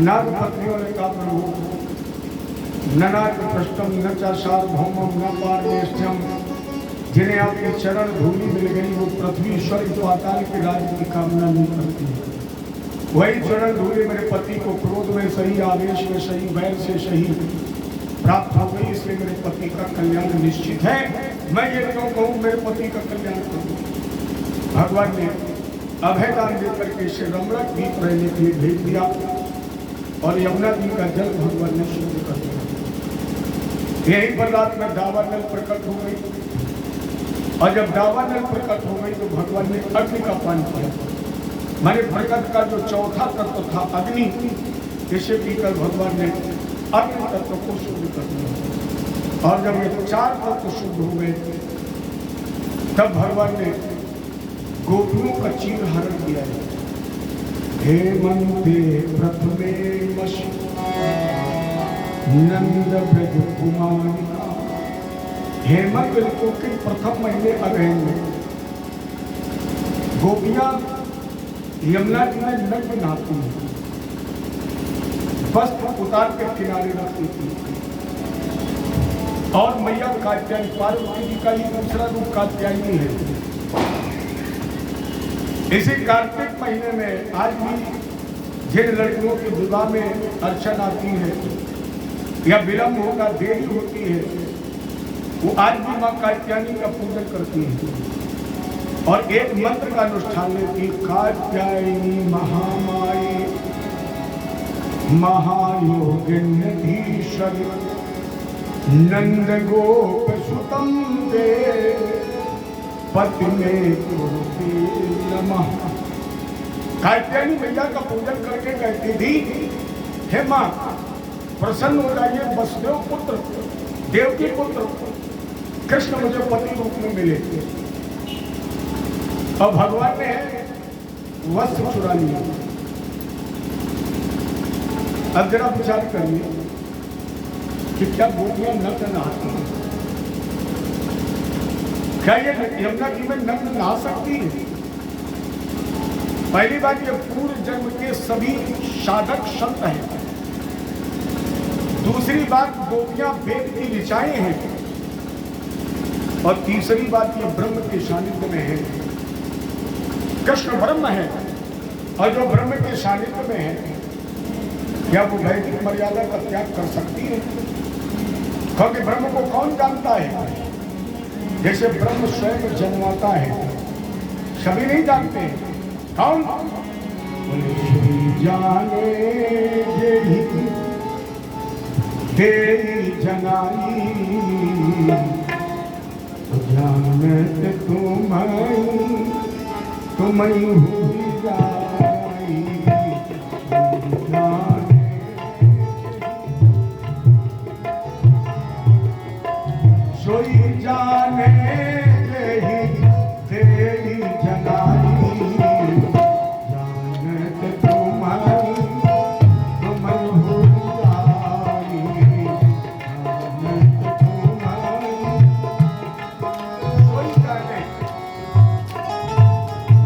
नागपत्नियों ने कहा प्रभु ननाद पृष्ठम न चा सार्वभौमम न पारमेष्ठ्यम, जिन्हें आपके चरण धूलि मिल गई वो पृथ्वी स्वर्ग पाताल के राज्य की कामना नहीं करती है। वही चरण धूलि मेरे पति को क्रोध में सही, आवेश में सही, बैर से सही प्राप्त हो गई, इसलिए मेरे पति का कल्याण निश्चित है। मैं ये क्यों कहूँ मेरे पति का कल्याण करूँ। भगवान ने अभयदान देकर के इसे रमरक दीप रहने के लिए भेज दिया और यमुना जी का जल भगवान ने शुद्ध कर दिया। यही पर रात में दावानल प्रकट हो गई और जब दावानल प्रकट हो गई तो भगवान ने अग्नि का पान किया। माने प्रकट का जो चौथा तत्व था अग्नि, इसे पीकर भगवान ने अग्नि तत्व को शुद्ध कर दिया। और जब ये चार तत्व शुद्ध हो गए तब भगवान ने गोपियों का चीर हरण किया है। हेमंते प्रथमे नंद ब्रज कुमारिका, हेमंत ऋतु के प्रथम महीने अग्रहण में गोपियां यमुना जी में नग्न नहाती हैं, वस्त्र उतार के किनारे रखती थी। और मैया कात्यायनी, पार्वती जी का ही दूसरा रूप कात्यायनी है। इसी कार्तिक महीने में आज भी जिन लड़कियों के विवाह में अर्चन आती है या विलंब होगा, देरी होती है, वो आज भी मां कात्यायनी का पूजन करती है और एक मंत्र का अनुष्ठान लेती। कात्यायनी महामाई महायोगिन्यधीश्वरी नंद गोप सुतम दे पति में कुरुते नमः। कात्यायनी मैया का पूजन करके कहती थी, हे मां प्रसन्न हो जाइए, वसुदेव पुत्र देवकी पुत्र कृष्ण मुझे पति रूप में मिले। और भगवान ने वस्त्र चुरा लिया। अब जरा विचार करिए कि क्या गोपियां नग्न नहाती हैं? क्या ये यमुना जी में नग्न नहा सकती है? पहली बात, ये पूर्व जन्म के सभी साधक संत हैं। दूसरी बात, गोपियां वेद की ऋचाएं हैं। और तीसरी बात, ये ब्रह्म के सानिध्य में है। कृष्ण ब्रह्म है और जो ब्रह्म के सानिध्य में है, क्या वो वैदिक मर्यादा का त्याग कर सकती है? क्योंकि ब्रह्म को कौन जानता है? जैसे ब्रह्म स्वयं जन्माता है, सभी नहीं जानते हैं। कौन? जाने तेरी जनाई जानत तुम्हें हुई जाई। सोई जाने तेरी जनाई जानत तुम्हें हुई जाई। जानत तुम्हें सोई जाने,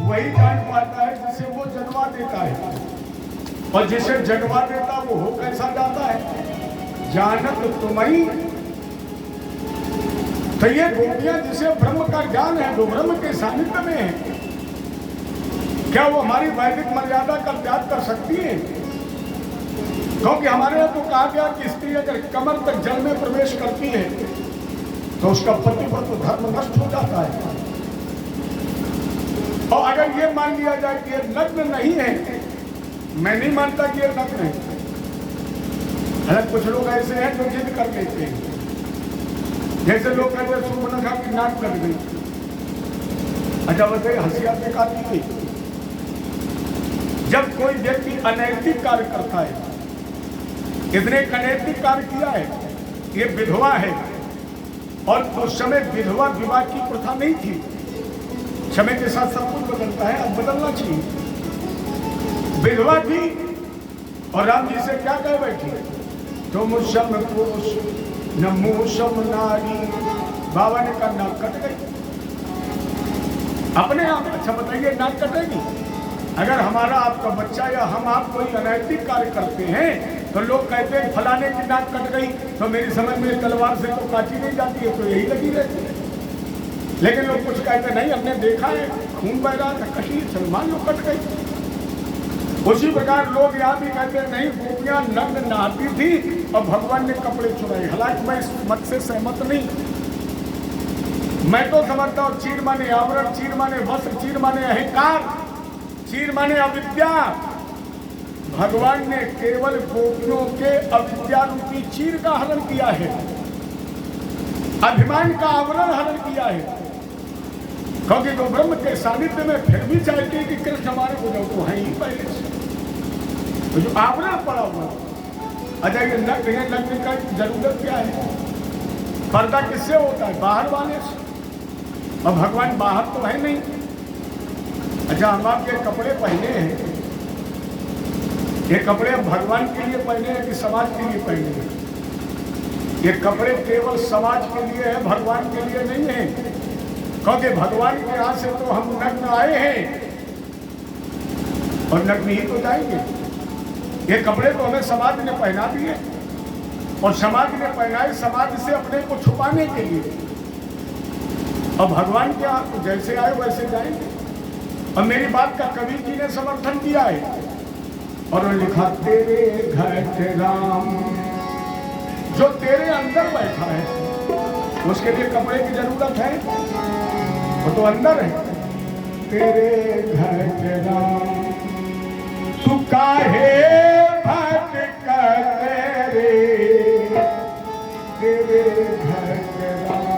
वही जान पाता है जिसे वो जन्मा देता है। और जिसे जन्मा देता वो हो कैसा जाता है? जानत तुम्हें। तो ये गोपियां जिसे ब्रह्म का ज्ञान है, वो ब्रह्म के सानिध्य में है, क्या वो हमारी वैदिक मर्यादा का त्याग कर सकती है? क्योंकि हमारे यहाँ तो कहा गया कि स्त्री अगर कमर तक जल में प्रवेश करती है तो उसका पतिव्रत धर्म नष्ट हो जाता है। और अगर ये मान लिया जाए कि ये नग्न नहीं है, मैं नहीं मानता कि ये नग्न है। अलग कुछ लोग ऐसे हैं जो जिद कर लेते हैं, जैसे लोग कहते हैं सुपर्णखा की नाक कट गई। अच्छा बताइए, हंसिया पे काटी गई? जब कोई व्यक्ति अनैतिक कार्य करता है, इसने एक अनैतिक कार्य किया है, ये विधवा है, और उस समय विधवा विवाह की प्रथा नहीं थी। समय के साथ सब कुछ बदलता है, अब बदलना चाहिए। विधवा थी और राम जी से क्या कह बैठी? तुम सम पुरुष नमूसम नारी। बाबा ने कहा नाक कट गई अपने आप। अच्छा बताइए, नाक कटेगी? अगर हमारा आपका बच्चा या हम आप कोई अनैतिक कार्य करते हैं तो लोग कहते हैं फलाने की नाक कट गई, तो मेरी समझ में तलवार से तो काटी नहीं जाती है, तो यही लगी रहती है। लेकिन लोग कुछ कहते नहीं, हमने देखा है खून बह रहा था, कटी, सलमान लोग कट गई। उसी प्रकार लोग यहाँ भी कहते हैं नहीं, गोपियां नग्न नहाती थी और भगवान ने कपड़े चुराए। हालांकि मैं इस मत से सहमत नहीं। मैं तो समझता हूँ चीर माने आवरण, चीर माने वस्त्र, चीर माने अहंकार, चीर माने अविद्या। भगवान ने केवल गोपियों के अविद्या रूपी चीर का हरण किया है, अभिमान का आवरण हरण किया है। क्योंकि वो ब्रह्म के सानिध्य में फिर भी चाहते हैं कि कृष्ण हमारे को जाओ, तो है ही पहले से तो जो आवरण पड़ा हुआ। अच्छा, ये नग्न का जरूरत क्या है? पर्दा किससे होता है? बाहर वाले से। और भगवान बाहर तो है नहीं। अच्छा, हम आपके कपड़े पहने हैं, ये कपड़े भगवान के लिए पहने हैं कि समाज के लिए पहने हैं? ये कपड़े केवल समाज के लिए है, भगवान के लिए नहीं है। क्योंकि भगवान के यहाँ से तो हम नग्न आए हैं और नग्न ही तो जाएंगे। ये कपड़े तो हमें समाज ने पहना दिए और समाज ने पहनाए समाज से अपने को छुपाने के लिए। और भगवान के यहाँ तो जैसे आए वैसे जाएंगे। और मेरी बात का कबीर जी ने समर्थन किया है और उन्होंने लिखा, तेरे घर राम, जो तेरे अंदर बैठा है उसके लिए कपड़े की जरूरत है, वो तो अंदर है। तेरे घर राम तू काहे भटका तेरे घर राम।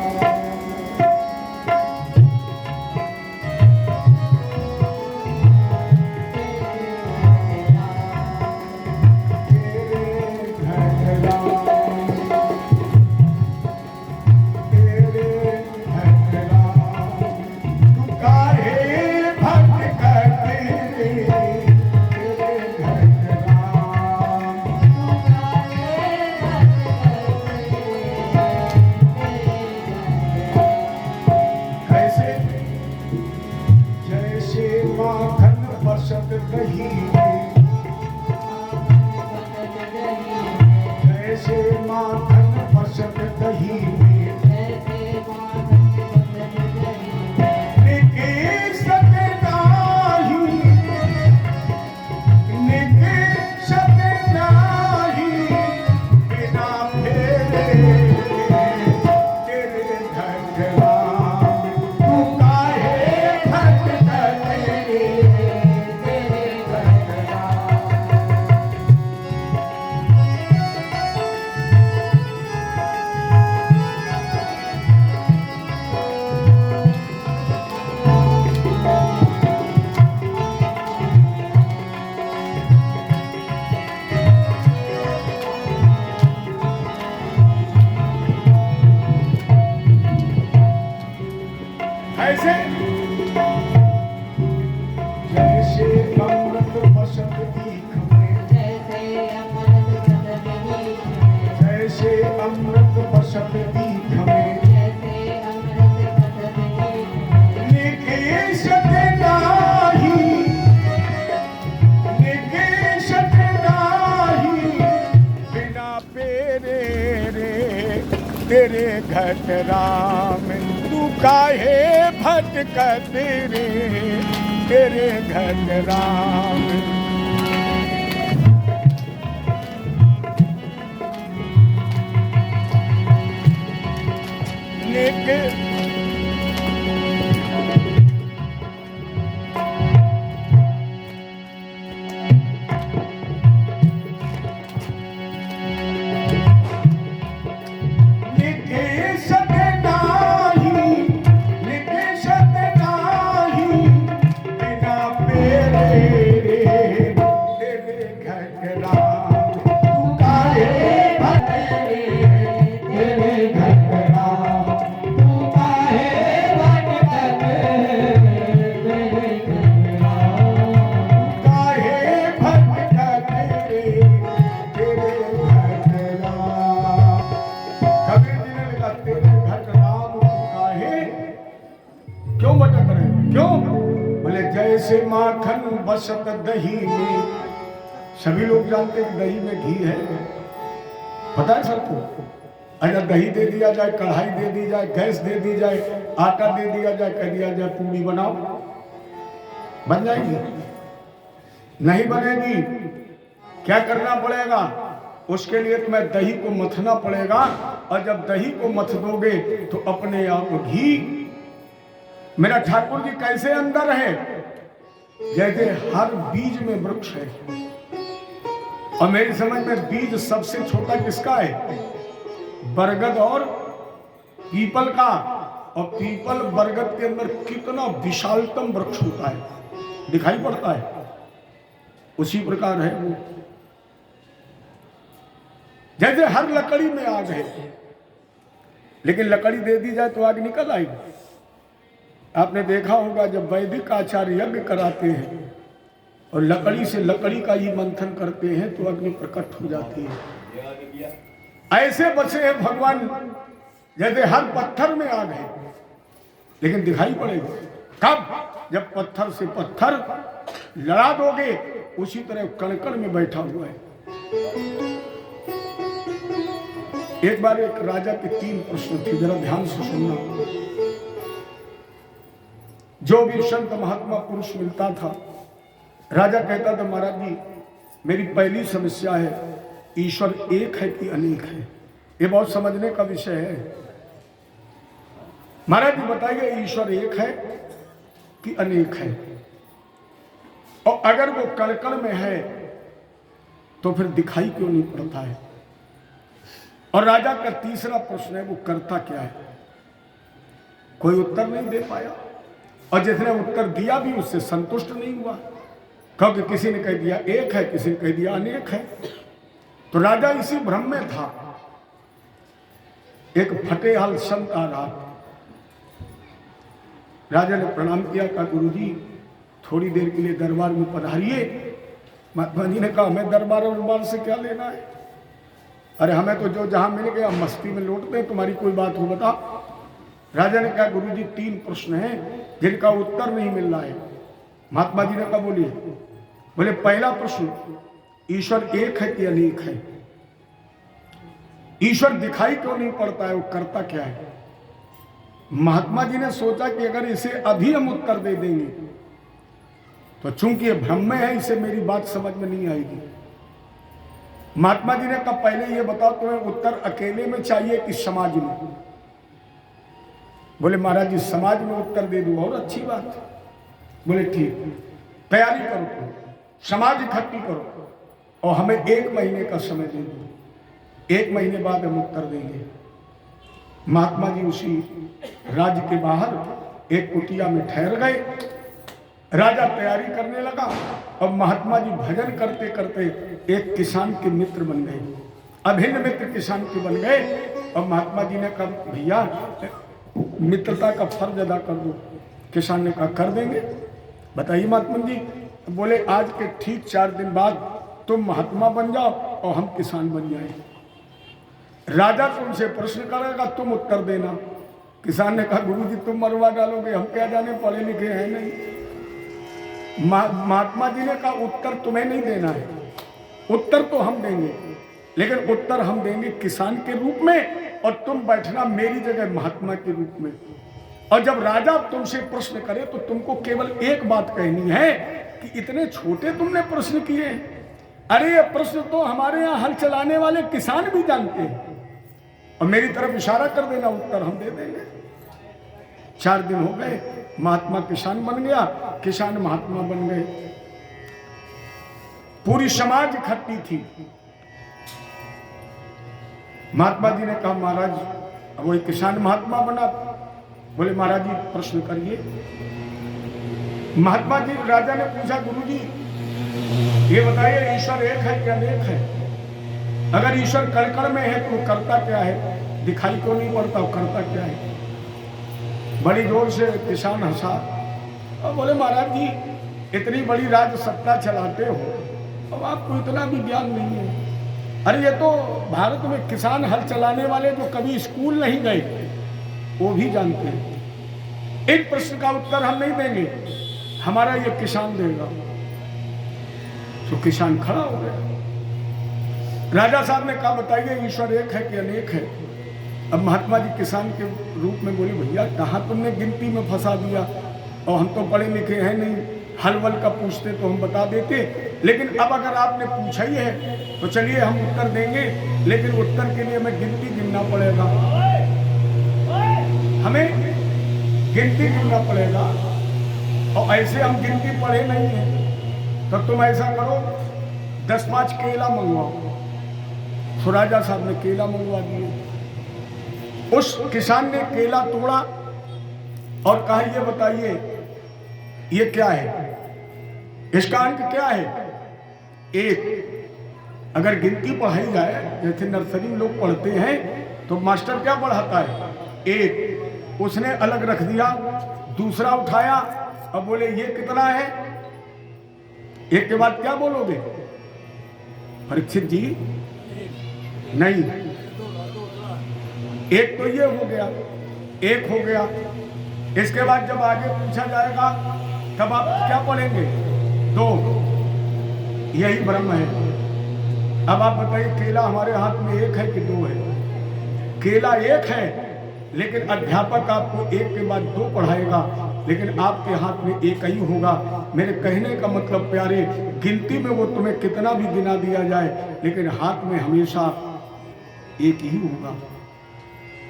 तेरे घट राम तू काहे भटकते रे, तेरे घट राम। जैसे माखन बसत दही में। सभी लोग जानते हैं दही में घी है, पता है सबको। अगर दही दे दिया जाए, कढ़ाई दे दी जाए, गैस दे दी जाए, आटा दे दिया जाए, कह दिया जाए पूरी बनाओ, बन जाएगी? नहीं बनेगी। क्या करना पड़ेगा? उसके लिए तुम्हें दही को मथना पड़ेगा, और जब दही को मथ दोगे तो अपने आप घी। मेरा ठाकुर जी कैसे अंदर है? जैसे हर बीज में वृक्ष है। और मेरी समझ में बीज सबसे छोटा किसका है? बरगद और पीपल का। और पीपल बरगद के अंदर कितना विशालतम वृक्ष होता है, दिखाई पड़ता है। उसी प्रकार है वो। जैसे हर लकड़ी में आग है, लेकिन लकड़ी दे दी जाए तो आग निकल आएगी। आपने देखा होगा जब वैदिक आचार यज्ञ कराते हैं और लकड़ी से लकड़ी का ही मंथन करते हैं तो अग्नि प्रकट हो जाती है। ऐसे बचे हैं भगवान, जैसे हर पत्थर में आग है, लेकिन दिखाई पड़ेगा कब? जब पत्थर से पत्थर लड़ा दोगे। उसी तरह कण-कण में बैठा हुआ है। एक बार एक राजा के 3 प्रश्न थे, जरा ध्यान से सुनना। जो भी संत महात्मा पुरुष मिलता था, राजा कहता था महाराज जी मेरी पहली समस्या है, ईश्वर एक है कि अनेक है? ये बहुत समझने का विषय है। महाराज जी बताइए ईश्वर एक है कि अनेक है? और अगर वो कण-कण में है तो फिर दिखाई क्यों नहीं पड़ता है? और राजा का तीसरा प्रश्न है वो करता क्या है? कोई उत्तर नहीं दे पाया, और जिसने उत्तर दिया भी उससे संतुष्ट नहीं हुआ, क्योंकि किसी ने कह दिया एक है, किसी ने कह दिया अनेक है। तो राजा इसी भ्रम में था। एक फटेहाल संत आ रहा, राजा ने प्रणाम किया, कहा गुरुजी थोड़ी देर के लिए दरबार में पधारिए। महात्मा जी ने कहा हमें दरबार से क्या लेना है? अरे हमें तो जो जहां मिल गया मस्ती में लौटते हैं, तुम्हारी कोई बात हो बता। राजा ने कहा गुरुजी 3 प्रश्न हैं जिनका उत्तर नहीं मिल रहा है। महात्मा जी ने कहा बोलिए। बोले पहला प्रश्न, ईश्वर एक है कि अनेक है? ईश्वर दिखाई क्यों नहीं पड़ता है, वो करता क्या है? महात्मा जी ने सोचा कि अगर इसे अभी हम उत्तर दे देंगे तो चूंकि ये भ्रम में है, इसे मेरी बात समझ में नहीं आएगी। महात्मा जी ने कहा पहले ये बताओ तुम्हें उत्तर अकेले में चाहिए कि समाज में? बोले महाराज जी समाज में उत्तर दे दूं और अच्छी बात। बोले ठीक, तैयारी करो, तुम समाज इकट्ठी करो और हमें 1 महीने का समय दे दो, 1 महीने बाद हम उत्तर देंगे। महात्मा जी उसी राज्य के बाहर एक कुटिया में ठहर गए। राजा तैयारी करने लगा और महात्मा जी भजन करते करते एक किसान के मित्र बन गए, अभिन्न मित्र किसान के बन गए। और महात्मा जी ने कहा भैया मित्रता का फर्ज अदा कर दो। किसान ने कहा कर देंगे। बताइए महात्मा जी। बोले आज के ठीक 4 दिन बाद तुम महात्मा बन जाओ और हम किसान बन जाए। राजा तुमसे प्रश्न करेगा, तुम उत्तर देना। किसान ने कहा गुरुजी तुम मरवा डालोगे, हम क्या जाने, पढ़े लिखे हैं नहीं। महात्मा जी ने कहा उत्तर तुम्हें नहीं देना है, उत्तर तो हम देंगे, लेकिन उत्तर हम देंगे किसान के रूप में और तुम बैठना मेरी जगह महात्मा के रूप में। और जब राजा तुमसे प्रश्न करे तो तुमको केवल एक बात कहनी है कि इतने छोटे तुमने प्रश्न किए। अरे ये प्रश्न तो हमारे यहाँ हल चलाने वाले किसान भी जानते हैं, और मेरी तरफ इशारा कर देना, उत्तर हम दे देंगे। 4 दिन हो गए, महात्मा किसान बन गया, किसान महात्मा बन गए। पूरी समाज इकट्ठी थी। महात्मा जी ने कहा महाराज वही किसान महात्मा बना। बोले महाराज जी प्रश्न करिए। महात्मा जी राजा ने पूछा गुरुजी ये बताइए ईश्वर एक है कि अनेक है? अगर ईश्वर कण-कण में है तो करता क्या है? दिखाई क्यों नहीं पड़ता, करता क्या है? बड़ी जोर से किसान हंसा और बोले महाराज जी इतनी बड़ी राज सत्ता चलाते हो, अब आपको इतना भी ज्ञान नहीं है। अरे ये तो भारत में किसान हल चलाने वाले जो कभी स्कूल नहीं गए वो भी जानते हैं। इन प्रश्न का उत्तर हम नहीं देंगे, हमारा ये किसान देगा। तो किसान खड़ा हो गया। राजा साहब ने कहा बताइए ईश्वर एक है कि अनेक है। अब महात्मा जी किसान के रूप में बोले भैया कहाँ तुमने गिनती में फंसा दिया, और हम तो पढ़े लिखे हैं नहीं, हल वल का पूछते तो हम बता देते, लेकिन अब अगर आपने पूछा ही है तो चलिए हम उत्तर देंगे, लेकिन उत्तर के लिए हमें गिनती गिनना पड़ेगा, हमें गिनती गिनना पड़ेगा, और ऐसे हम गिनती पढ़े नहीं है। तो तुम ऐसा करो 10-5 केला मंगवाओ। तो राजा साहब ने केला मंगवा दिए। उस किसान ने केला तोड़ा और कहा ये बताइए ये क्या है, इसका अंक क्या है? एक। अगर गिनती पढ़ाई जाए जैसे नर्सरी में लोग पढ़ते हैं तो मास्टर क्या पढ़ाता है? एक। उसने अलग रख दिया, दूसरा उठाया और बोले ये कितना है? एक के बाद क्या बोलोगे? परीक्षित जी नहीं, एक तो ये हो गया, एक हो गया। इसके बाद जब आगे पूछा जाएगा तब आप क्या पढ़ेंगे? 2। यही ब्रह्म है। अब आप बताइए केला हमारे हाथ में 1 है कि 2 है? केला 1 है, लेकिन अध्यापक आपको 1 के बाद 2 पढ़ाएगा, लेकिन आपके हाथ में 1 ही होगा। मेरे कहने का मतलब प्यारे, गिनती में वो तुम्हें कितना भी गिना दिया जाए, लेकिन हाथ में हमेशा 1 ही होगा।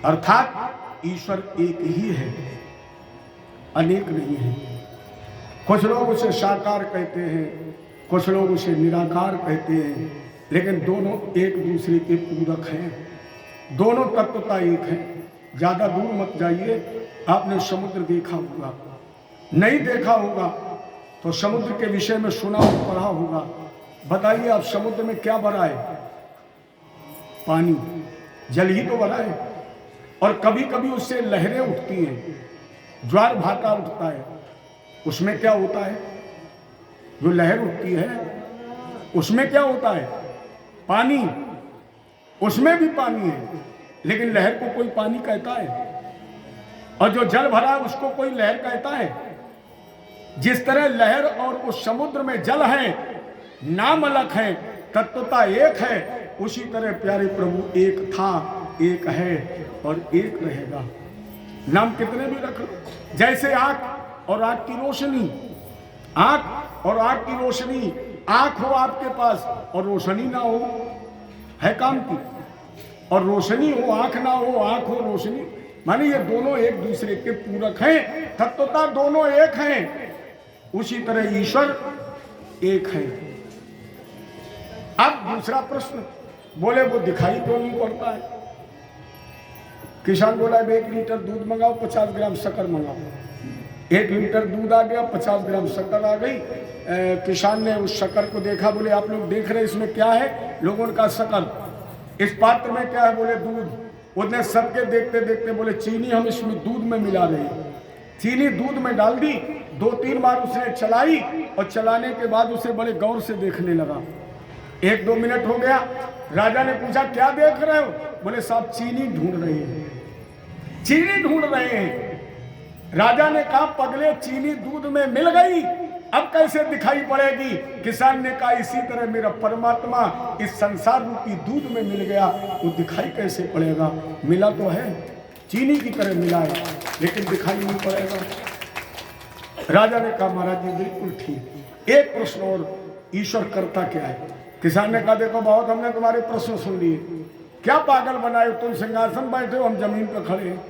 अर्थात ईश्वर 1 ही है, अनेक नहीं है। कुछ लोग उसे साकार कहते हैं, कुछ लोग उसे निराकार कहते हैं, लेकिन दोनों एक दूसरे के पूरक हैं। दोनों तत्वता एक है। ज्यादा दूर मत जाइए। आपने समुद्र देखा होगा, नहीं देखा होगा तो समुद्र के विषय में सुना और पढ़ा होगा। बताइए आप समुद्र में क्या भरा है? पानी, जल ही तो भरा है। और कभी कभी उससे लहरें उठती हैं, ज्वार भाटा उठता है। उसमें क्या होता है? जो लहर उठती है उसमें क्या होता है? पानी। उसमें भी पानी है, लेकिन लहर को कोई पानी कहता है? और जो जल भरा है उसको कोई लहर कहता है? जिस तरह लहर और उस समुद्र में जल है, नाम अलग है, तत्वता एक है, उसी तरह प्यारे प्रभु एक था, एक है और एक रहेगा। नाम कितने भी रख लो। जैसे आंख और आंख की रोशनी, आंख और आंख की रोशनी, आंख हो आपके पास और रोशनी ना हो, है काम की। और रोशनी हो आंख ना हो, आंख हो रोशनी, माने ये दोनों एक दूसरे के पूरक हैं। तत्वता दोनों एक हैं। उसी तरह ईश्वर एक है। अब दूसरा प्रश्न, बोले वो दिखाई क्यों नहीं पड़ता है? किसान बोला 1 लीटर दूध मंगाओ, 50 ग्राम शक्कर मंगाओ। 1 लीटर दूध आ गया, 50 ग्राम शक्कर आ गई। किसान ने उस शक्कर को देखा, बोले आप लोग देख रहे हैं इसमें क्या है? लोगों का शक्कर। इस पात्र में क्या है? बोले दूध। उसने सबके देखते देखते बोले चीनी हम इसमें दूध में मिला रहे हैं। चीनी दूध में डाल दी, 2-3 बार उसने चलाई और चलाने के बाद उसे बड़े गौर से देखने लगा। 1-2 मिनट हो गया। राजा ने पूछा क्या देख रहे हो? बोले साहब चीनी ढूंढ रहे हैं, चीनी ढूंढ रहे हैं। राजा ने कहा पगले चीनी दूध में मिल गई, अब कैसे दिखाई पड़ेगी? किसान ने कहा इसी तरह मेरा परमात्मा इस संसार रूपी दूध में मिल गया, वो दिखाई कैसे पड़ेगा? मिला तो है, चीनी की तरह मिला है, लेकिन दिखाई नहीं पड़ेगा। राजा ने कहा महाराज जी बिल्कुल ठीक। एक प्रश्न और, ईश्वर करता क्या है? किसान ने कहा देखो बहुत हमने तुम्हारे प्रश्न सुन लिए, क्या पागल बनाए? तुम सिंहासन बैठे हो, हम जमीन पर खड़े हैं।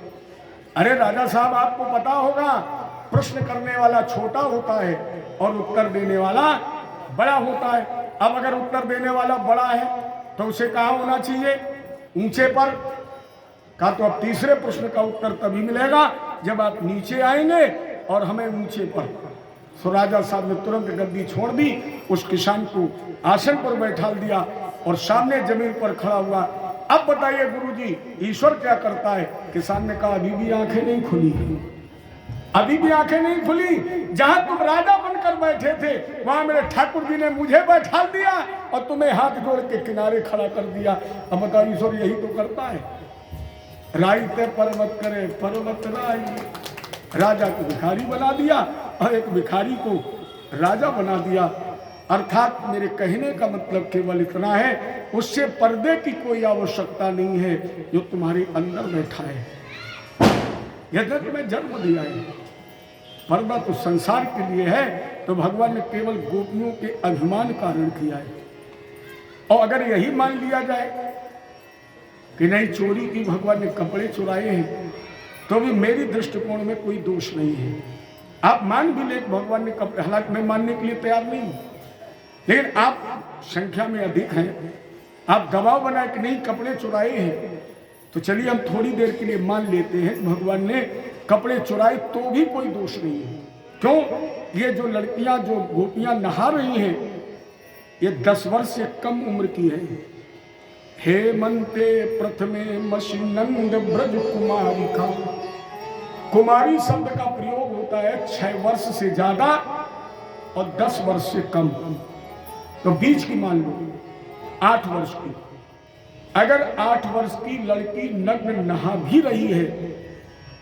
अरे राजा साहब आपको पता होगा, प्रश्न करने वाला छोटा होता है और उत्तर देने वाला बड़ा होता है। अब अगर उत्तर देने वाला बड़ा है तो उसे कहाँ होना चाहिए? ऊंचे पर। कहा तो अब तीसरे प्रश्न का उत्तर तभी मिलेगा जब आप नीचे आएंगे और हमें ऊंचे पर। तो राजा साहब ने तुरंत गद्दी छोड़ दी, उस किसान को आसन पर बैठा दिया और सामने जमीन पर खड़ा हुआ। अब बताइए गुरुजी ईश्वर क्या करता है? किसान ने कहा अभी भी आंखें नहीं खुली, अभी भी आंखें नहीं खुली। जहां तुम राजा बनकर बैठे थे वहां मेरे ठाकुर जी ने मुझे बैठा दिया और तुम्हें हाथ जोड़ के किनारे खड़ा कर दिया। अब बताओ ईश्वर यही तो करता है। राई ते पर्वत करे पर्वत राई, राजा को भिखारी बना दिया और एक भिखारी को राजा बना दिया। अर्थात मेरे कहने का मतलब केवल इतना है, उससे पर्दे की कोई आवश्यकता नहीं है जो तुम्हारे अंदर बैठा है। यदि तुम्हें जन्म दिया है, पर्दा तो संसार के लिए है, तो भगवान ने केवल गोपियों के अभिमान कारण किया है। और अगर यही मान लिया जाए कि नहीं चोरी की, भगवान ने कपड़े चुराए हैं, तो भी मेरी दृष्टिकोण में कोई दोष नहीं है। आप मान भी ले भगवान ने कपड़े, हालांकि मैं मानने के लिए तैयार नहीं हूं, लेकिन आप संख्या में अधिक हैं, आप दबाव बनाए कि नहीं कपड़े चुराए हैं, तो चलिए हम थोड़ी देर के लिए मान लेते हैं भगवान ने कपड़े चुराए, तो भी कोई दोष नहीं है। क्यों? ये जो लड़कियां, जो गोपियां नहा रही हैं, ये 10 वर्ष से कम उम्र की है। हेमंते प्रथमे मशीनंद ब्रज कुमारी का, कुमारी शब्द का प्रयोग होता है 6 वर्ष से ज्यादा और 10 वर्ष से कम, तो बीच की मान लो 8 वर्ष की। अगर 8 वर्ष की लड़की नग्न नहा भी रही है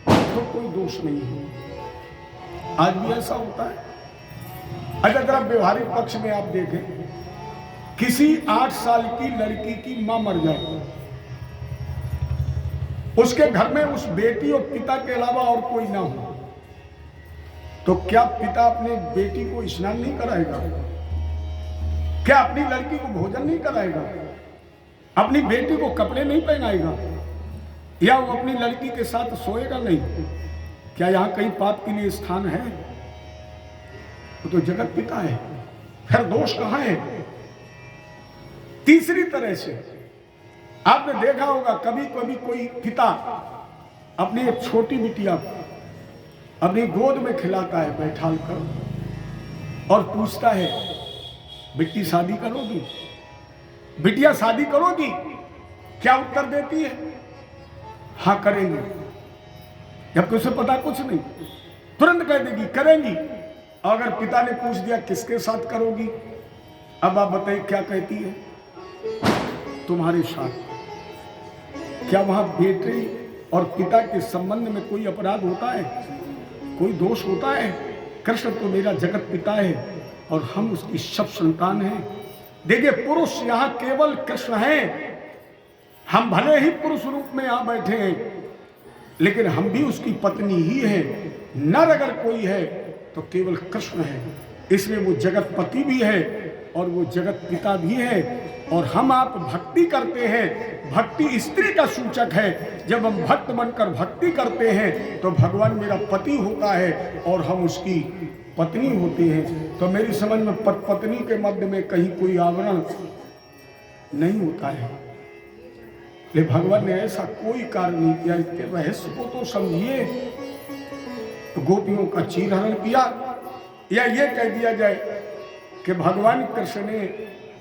तो कोई दोष नहीं है। आज भी ऐसा होता है। अगर आप व्यवहारिक पक्ष में आप देखें, किसी 8 साल की लड़की की मां मर जाए, उसके घर में उस बेटी और पिता के अलावा और कोई ना हो, तो क्या पिता अपने बेटी को स्नान नहीं कराएगा? क्या अपनी लड़की को भोजन नहीं कराएगा? अपनी बेटी को कपड़े नहीं पहनाएगा? या वो अपनी लड़की के साथ सोएगा नहीं? क्या यहां कहीं पाप के लिए स्थान है? वो तो जगत पिता है, फिर दोष कहां है? तीसरी तरह से आपने देखा होगा, कभी कभी कोई पिता अपनी एक छोटी बिटिया को अपनी गोद में खिलाता है बैठाल कर, और पूछता है बेटी शादी करोगी? बिटिया शादी करोगी? क्या उत्तर देती है? हाँ करेंगे। जबकि उसे पता कुछ नहीं, तुरंत कह देगी करेंगी। अगर पिता ने पूछ दिया किसके साथ करोगी, अब आप बताइए क्या कहती है? तुम्हारे साथ। क्या वहां बेटे और पिता के संबंध में कोई अपराध होता है? कोई दोष होता है? कृष्ण तो मेरा जगत पिता है और हम उसकी सब संतान हैं। देखिए, पुरुष यहां केवल कृष्ण हैं। हम भले ही पुरुष रूप में यहां बैठे हैं, लेकिन हम भी उसकी पत्नी ही हैं। नर अगर कोई है तो केवल कृष्ण है, इसलिए वो जगत पति भी है और वो जगत पिता भी है। और हम आप भक्ति करते हैं, भक्ति स्त्री का सूचक है। जब हम भक्त बनकर भक्ति करते हैं तो भगवान मेरा पति होता है और हम उसकी पत्नी होते हैं। तो मेरी समझ में पत्नी के मध्य में कहीं कोई आवरण नहीं होता है। लेकिन भगवान ने ऐसा कोई कार्य नहीं किया। इसके रहस्य को तो समझिए। तो गोपियों का चीरहरण किया, या ये कह दिया जाए कि भगवान कृष्ण ने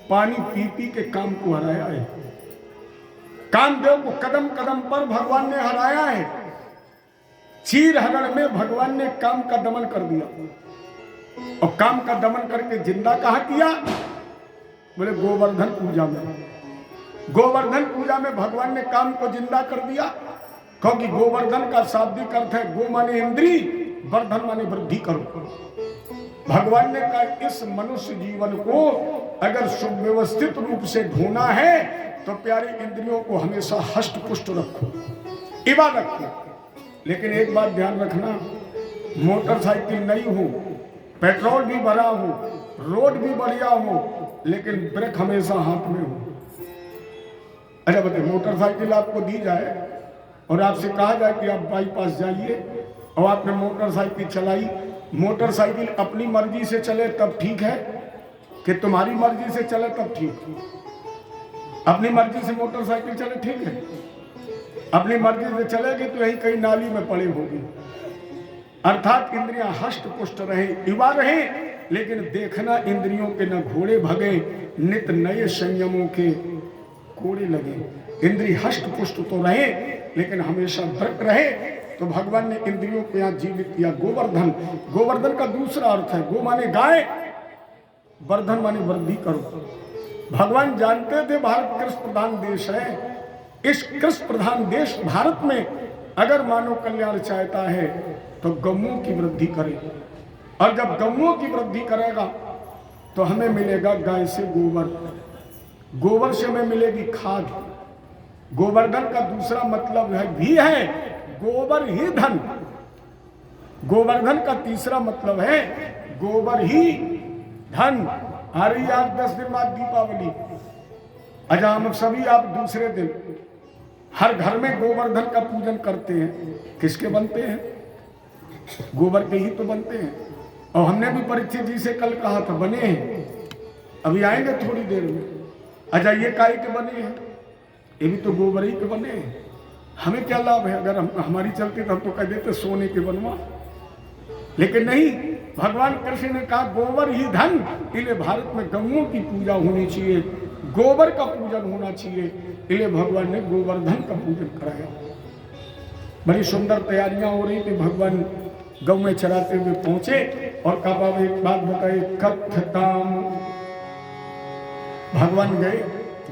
पानी पी पी के काम को हराया है। कामदेव को कदम कदम पर भगवान ने हराया है। चीरहरण में भगवान ने काम का दमन कर दिया, और काम का दमन करके जिंदा कहाँ किया? बोले गोवर्धन पूजा में। गोवर्धन पूजा में भगवान ने काम को जिंदा कर दिया, क्योंकि गोवर्धन का शाब्दिक अर्थ है गो माने इंद्री, वर्धन माने वृद्धि करो। भगवान ने कहा इस मनुष्य जीवन को अगर सुव्यवस्थित रूप से ढूंढना है तो प्यारी इंद्रियों को हमेशा हष्ट पुष्ट रखो, इबादत रखो। लेकिन एक बात ध्यान रखना, मोटरसाइकिल नई हो, पेट्रोल भी भरा हो, रोड भी बढ़िया हो, लेकिन ब्रेक हमेशा हाथ में हो। अच्छा बताइए, मोटरसाइकिल आपको दी जाए और आपसे कहा जाए कि आप बाईपास जाइए, और आपने मोटरसाइकिल चलाई, मोटरसाइकिल अपनी मर्जी से चले तब ठीक है कि तुम्हारी मर्जी से चले तब ठीक? अपनी मर्जी से मोटरसाइकिल चले ठीक है, अपनी मर्जी से चलेगी तो यही कहीं नाली में पड़े होगी। अर्थात इंद्रियां हष्ट पुष्ट रहे, युवा रहे, लेकिन देखना इंद्रियों के न घोड़े भगे, नित नए संयमों के कोड़े लगे। इंद्रिय हष्ट पुष्ट तो रहे लेकिन हमेशा दृढ़ रहे। तो भगवान ने इंद्रियों को यहाँ जीवित किया। गोवर्धन, गोवर्धन का दूसरा अर्थ है, गो माने गाय, वर्धन माने वृद्धि करो। भगवान जानते थे भारत कृषि प्रधान देश है। इस कृषि प्रधान देश भारत में अगर मानव कल्याण चाहता है तो गौओं की वृद्धि करे, और जब गौओं की वृद्धि करेगा तो हमें मिलेगा गाय से गोबर, गोबर से हमें मिलेगी खाद। गोवर्धन का दूसरा मतलब भी है गोबर ही धन। गोवर्धन का तीसरा मतलब है गोबर ही धन। आ रही आज 10 दिन बाद दीपावली। अच्छा, हम सभी आप दूसरे दिन हर घर में गोवर्धन का पूजन करते हैं। किसके बनते हैं? गोबर के ही तो बनते हैं। और हमने भी परीक्षित जी से कल कहा था बने हैं, अभी आएंगे थोड़ी देर में। अच्छा, ये काय के बने हैं? ये भी तो गोबर ही के बने हैं। हमें क्या लाभ है? अगर हमारी चलती तो हम तो कह देते सोने के बनवा, लेकिन नहीं। भगवान कृष्ण ने कहा गोबर ही धन, इसलिए भारत में गौओं की पूजा होनी चाहिए, गोबर का पूजन होना चाहिए, इसलिए भगवान ने गोवर्धन का पूजन कराया। बड़ी सुंदर तैयारियां हो रही थी। भगवान गौ में चराते हुए पहुंचे और कहा एक बात बताइए, कथताम। भगवान गए,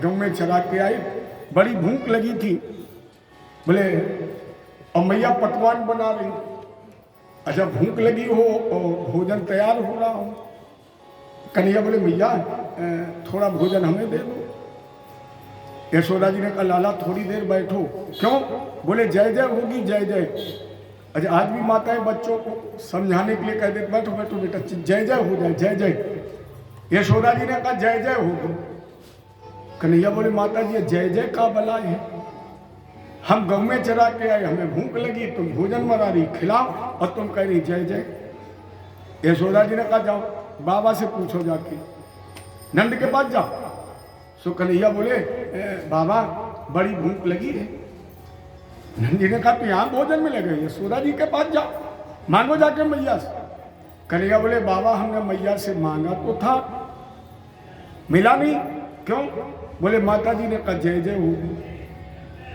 गौ में चरा के आए, बड़ी भूख लगी थी। बोले और मैया पकवान बना रही। अच्छा, भूख लगी हो और भोजन तैयार हो रहा हो। कन्हैया बोले मैया थोड़ा भोजन हमें दे दो। यशोदा जी ने कहा लाला थोड़ी देर बैठो। क्यों? बोले जय जय होगी, जय जय। अच्छा, आज भी माताएं बच्चों को समझाने के लिए कह देते बैठो बैठो बेटा, जय जय हो जाए, जय जय। यशोदा जी ने कहा जय जय होगी। कन्हैया बोले माता जी जय जय का बला है, हम गौ में चरा के आए, हमें भूख लगी, तुम भोजन बना रही, खिलाओ, और तुम कह रही जय जय। यशोदा जी ने कहा जाओ बाबा से पूछो जाके, नंद के पास जाओ। सो कन्हैया बोले बाबा बड़ी भूख लगी है। नंद जी ने कहा तो यहाँ भोजन मिलेगा, यशोदा जी के पास जाओ, मांगो जाके मैया से। कन्हैया बोले बाबा हमने मैया से मांगा तो था, मिला नहीं। क्यों? बोले माता जी ने कहा जय जय होगी।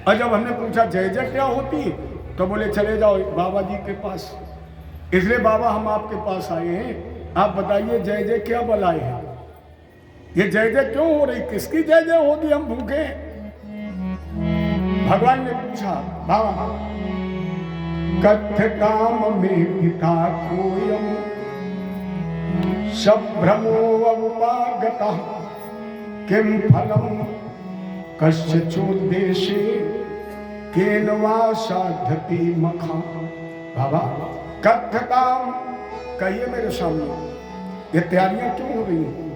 और जब हमने पूछा जय जय क्या होती, तो बोले चले जाओ बाबा जी के पास। इसलिए बाबा हम आपके पास आए हैं, आप बताइए जय जय क्या बलाए हैं, ये जय जय क्यों हो रही, किसकी जय जय होगी, हम भूखे। भगवान ने पूछा बाबा कथ्य काम में पिता कोयम सभ्रमो अवपागता किम फलम कश्चिचोद्देशे केन वा साधति मखा। बाबा कथ्य काम कहिए मेरे सामने, ये तैयारियां क्यों हो रही हैं?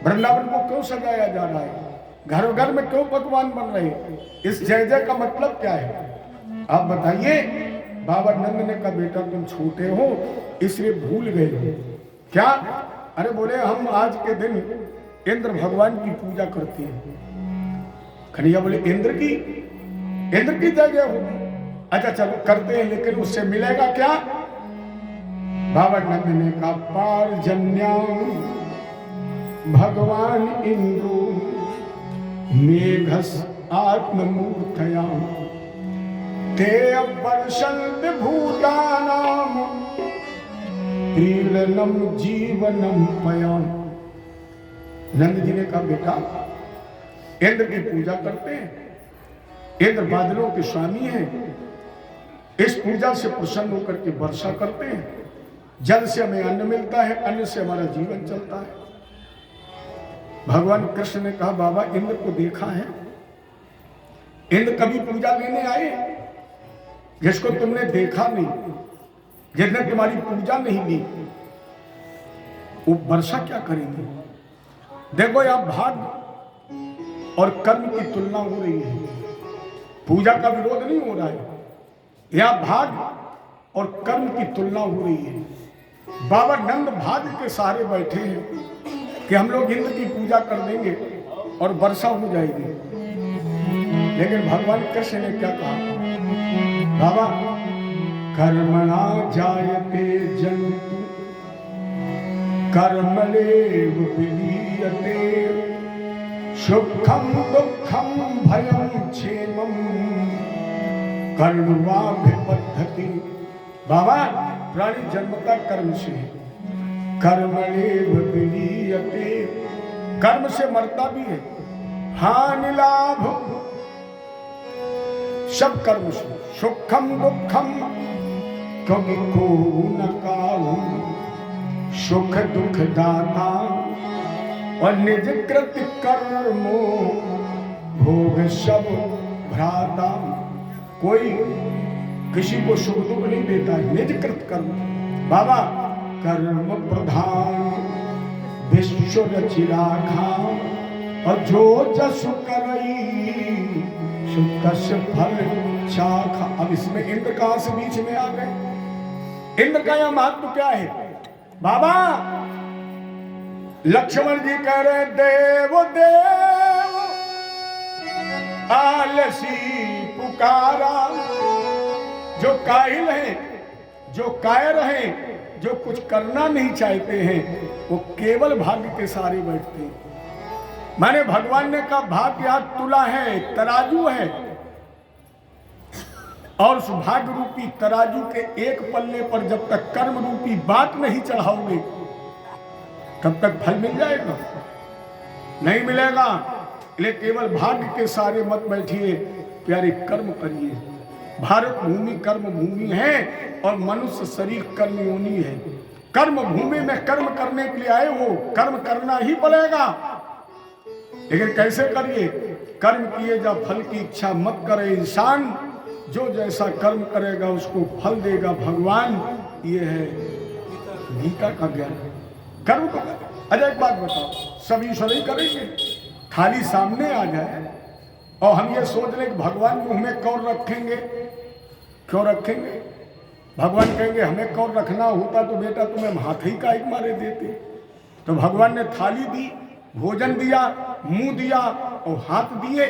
वृंदावन को क्यों सजाया जा रहा है? घरों घर में क्यों पकवान बन रहे हैं? इस जय जय का मतलब क्या है, आप बताइए। बाबा नंद ने कहा बेटा तुम छोटे हो इसलिए भूल गए हो क्या? अरे बोले हम आज के दिन इंद्र भगवान की पूजा करते हैं। कन्हैया बोले इंद्र की जय जय होगी। अच्छा चलो करते हैं, लेकिन उससे मिलेगा क्या? बाबा नंद ने कहा पारजन्याम भगवान इंद्रो मेघस आत्ममूर्तयाम ते वर्षन्त भूतानाम प्रीलनम जीवनम पयाम। नंद जी ने कहा बेटा इंद्र की पूजा करते हैं, इंद्र बादलों के स्वामी हैं, इस पूजा से प्रसन्न होकर के वर्षा करते हैं, जल से हमें अन्न मिलता है, अन्न से हमारा जीवन चलता है। भगवान कृष्ण ने कहा बाबा इंद्र को देखा है? इंद्र कभी पूजा लेने आए? जिसको तुमने देखा नहीं, जिसने तुम्हारी पूजा नहीं ली, वो वर्षा क्या करेंगे? देखो यहां भाग और कर्म की तुलना हो रही है, पूजा का विरोध नहीं हो रहा है, यहां भाग और कर्म की तुलना हो रही है। बाबा नंद भाग के सहारे बैठे हैं कि हम लोग इंद्र की पूजा कर देंगे और वर्षा हो जाएगी, लेकिन भगवान कृष्ण ने क्या कहा? बाबा कर्मणा जायते जन्तु कर्मणेव विलीयते सुखम दुखम भयम क्षेमम कर्मवाभिपद्धति। बाबा प्राणी जन्मता कर्म से, कर्मणेव विलीयते, कर्म से मरता भी है, हानि लाभ सब कर्म से, सुखम दुखम क्योंकि को न काहू सुख दुख दाता और निज कृत कर्मो भोग सब भ्राता। कोई किसी को सुख दुख नहीं देता है, निज कृत कर्म। बाबा कर्म प्रधान विश्व रचि राखा और जो जस करई सुतस फल शाखा। अब इसमें इंद्र कहां से बीच में आ गए? इंद्र का यह महत्व क्या है? बाबा लक्ष्मण जी कह रहे देव देव आलसी पुकारा। जो काहिल हैं, जो कायर हैं, जो कुछ करना नहीं चाहते हैं, वो केवल भाग्य के सहारे बैठते हैं। माने भगवान ने कहा भाग्य हाथ तुला है, तराजू है, और उस भाग्य रूपी तराजू के एक पल्ले पर जब तक कर्म रूपी बात नहीं चढ़ाओगे तब तक फल मिल जाएगा? नहीं मिलेगा। इसलिए केवल भाग्य के सहारे मत बैठिए, प्यारे कर्म करिए। भारत भूमि कर्म भूमि है और मनुष्य शरीर कर्म योनि है। कर्म भूमि में कर्म करने के लिए आए हो, कर्म करना ही पड़ेगा। लेकिन कैसे करिए? कर्म किए जा फल की इच्छा मत करे। इंसान जो जैसा कर्म करेगा उसको फल देगा भगवान। ये है गीता का ज्ञान। कर्म को अच्छा एक बात बताओ, सब ईश्वर ही करेंगे? थाली सामने आ जाए और हम ये सोच लें कि भगवान मुंह में कौर रखेंगे, क्यों रखेंगे? भगवान कहेंगे हमें कौर रखना होता तो बेटा तुम्हें हाथ ही का एक मारे देते। तो भगवान ने थाली दी, भोजन दिया, मुंह दिया और हाथ दिए,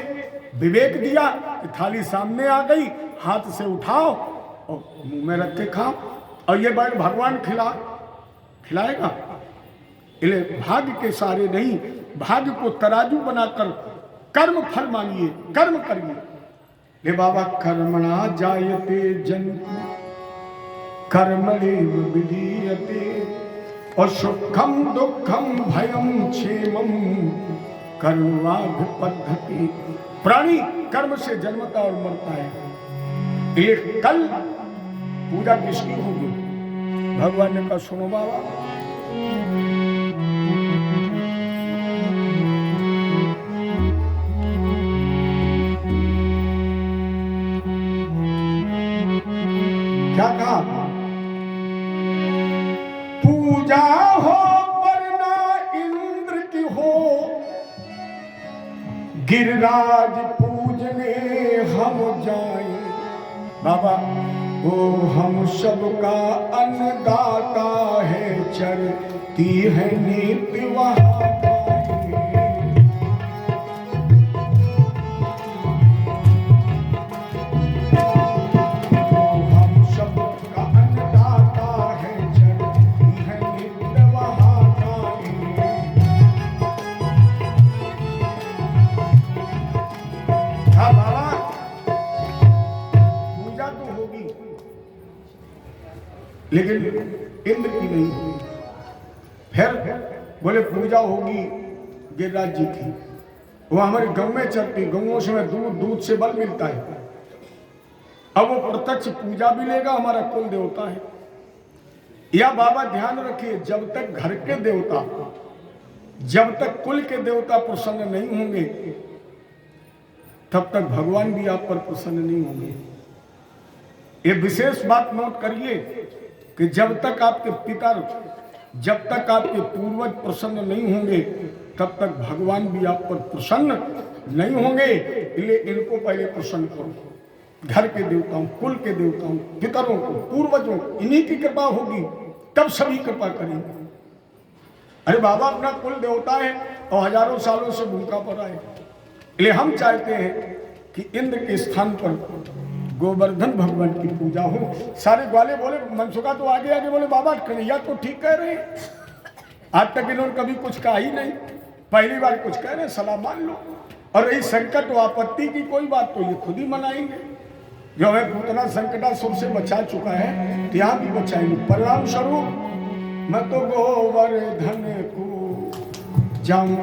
विवेक दिया कि थाली सामने आ गई, हाथ से उठाओ और मुंह में रख के खाओ। और ये बात भगवान खिलाएगा? इसलिए भाग्य के सहारे नहीं, भाग्य को तराजू बनाकर कर्म फल मांगिए, कर्म करिए। ले बाबा कर्मणा जायते जन्तु कर्मणेव विलीयते और सुखम दुखम भयम क्षेमम कर्मवाघ पद्धति। प्राणी कर्म से जन्मता और मरता है। एक कल पूजा किसकी होगी? भगवान ने कहा सुनो बाबा, क्या कहा? पूजा हो वरना इंद्र की हो, गिरिराज पूजने हम जाए। बाबा ओ हम सबका अन्नदाता है, चरती है नीति वहां। लेकिन इंद्र की नहीं होगी। फिर बोले पूजा होगी गिरिराज जी की, वो हमारे गांव में चलती, गांवों से दूध से बल मिलता है। अब वो प्रत्यक्ष पूजा भी लेगा, हमारा कुल देवता है। या बाबा ध्यान रखिए, जब तक घर के देवता, जब तक कुल के देवता प्रसन्न नहीं होंगे तब तक भगवान भी आप पर प्रसन्न नहीं होंगे। ये विशेष बात नोट करिए कि जब तक आपके पिता, जब तक आपके पूर्वज प्रसन्न नहीं होंगे तब तक भगवान भी आप पर प्रसन्न नहीं होंगे। इसलिए इनको पहले प्रसन्न करो। घर के देवताओं, कुल के देवताओं, पितरों को, पूर्वजों को, इन्हीं की कृपा होगी तब सभी कृपा करेंगे। अरे बाबा अपना कुल देवता है और हजारों सालों से भूखा पड़ा है। इसलिए हम चाहते हैं कि इंद्र के स्थान पर गोवर्धन भगवान की पूजा हो। सारे ग्वाले बोले, मनसुखा तो आगे आगे बोले बाबा कन्हैया तो ठीक कह रहे हैं, आज तक इन्होंने कभी कुछ कहा ही नहीं, पहली बार कुछ कह रहे, सलाह मान लो। और रही संकट व आपत्ति की कोई बात तो ये खुद ही मनाएंगे। जो हमें पूतना संकटासुर से बचा चुका है तो यहाँ भी बचाएंगे। परिणाम स्वरूप मैं तो गोवर्धन को जाऊं